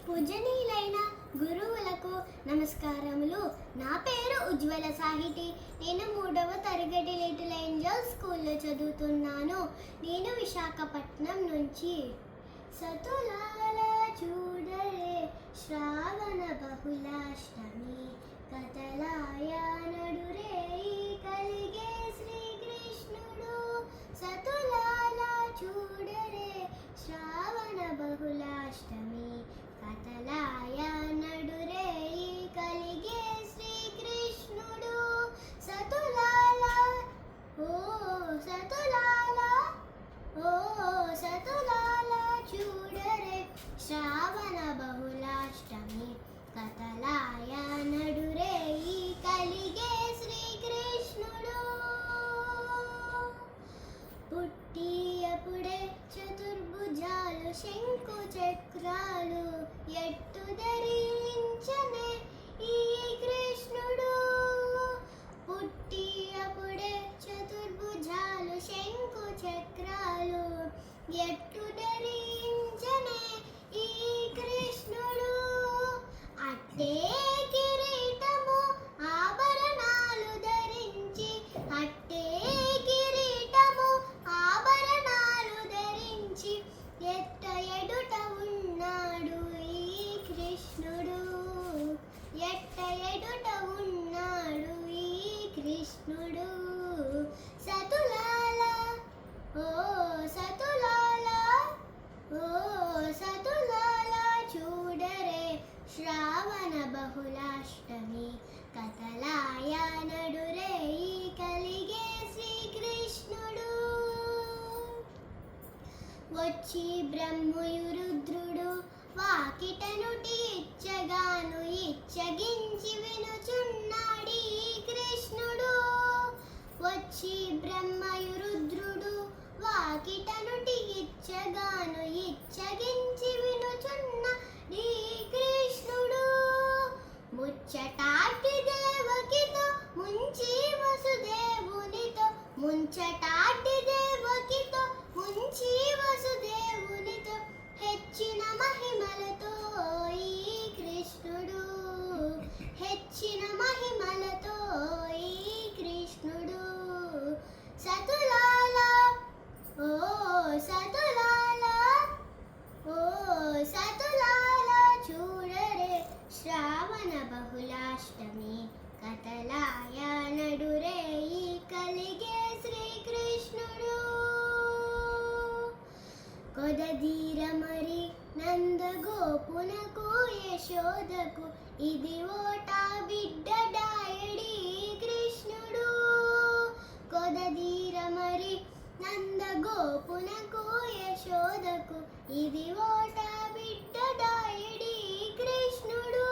పూజనీయులైన గురువులకు నమస్కారములు. నా పేరు ఉజ్వల సాహితి. నేను 3వ తరగతి లిటిల్ ఏంజల్స్ స్కూల్లో చదువుతున్నాను. నేను విశాఖపట్నం నుంచి. సతులాల చూడరే శ్రావణ బహుళాష్టమి, కథలాయ నడురే కలిగే శ్రీకృష్ణుడు. సతులాల చూడరే శ్రావణ బహుళాష్టమి, కథలాయ నడురే కలిగే శ్రీకృష్ణుడు. సతులాల ఓ సతులాల ఓ సతులాల చూడరే శ్రావణ బహుళాష్టమి, కథలాయ నడురే కలిగే శ్రీకృష్ణుడు. పుట్టి అప్పుడే చతుర్భుజాలు శంకు చక్రాలు ఎట్టు ధరించనే ఈ కృష్ణుడు. పుట్టి అప్పుడే చతుర్భుజాలు శంకు చక్రాలు ఎట్టు ధరించనే ఈ కృష్ణుడు. అట్టే కిరీటము ఆభరణాలు ధరించి, అట్టే కిరీటము ఆభరణాలు ధరించి ఎట్ట ఎడుట ఉన్నాడు ఈ కృష్ణుడు. ఎట్ట ఎడుట ఉన్నాడు ఈ కృష్ణుడు. సతులాల ఓ సతులాల ఓ సతులాల చూడరే శ్రావణ బహుళాష్టమి, కథలాయ నడురే కలిగే శ్రీకృష్ణుడు. వచ్చి బ్రహ్మయు రుద్రుడు వాకిటనుటి ఇచ్చగాను ఇచ్చగించి వినుచున్నాడీ కృష్ణుడు. వచ్చి బ్రహ్మయు రుద్రుడు వాకిటనుటి ఇచ్చగాను ఇచ్చగించి వినుచున్నాడీ కృష్ణుడు. ముచ్చటాటి దేవకితో ముంచి వసుదేవునితో, ముంచటాటి దేవకితో ముంచి వసుదేవునితో హెచ్చిన మహిమలతో ఈ కృష్ణుడు. హెచ్చిన మహిమలతో ఈ కృష్ణుడు. సతులాల ఓ సతులాల ఓ సతులాల చూడరే శ్రావణ బహుళాష్టమి, కథలాయ నడురే కలిగే శ్రీకృష్ణుడు. కొదదీర మరి నందగోపునకు యశోదకు ఇది ఓటా బిడ్డడాయడి కృష్ణుడు. కొదదీర మరి నందగోపునకు యశోదకు ఇది ఓటా బిడ్డడాయడి కృష్ణుడు.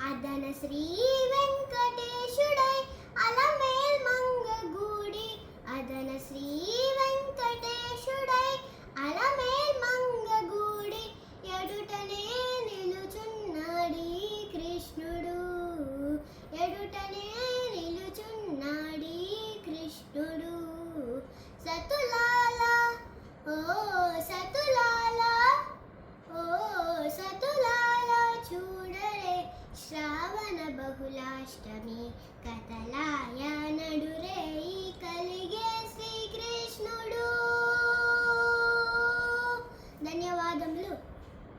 అదన శ్రీ వెంకటేశుడై అలమేల్ మంగగూడి, అదన శ్రీ వెంకటేశుడై అలమేల్ మంగగూడి ఎడుటనే నిలుచున్నాడీ కృష్ణుడు. ఎడుటనే నిలుచున్నాడీ కృష్ణుడు. సతులాల ఓ సతులాల ఓ సతులాల చూడరే శ్రావణ బహుళాష్టమి, కథలా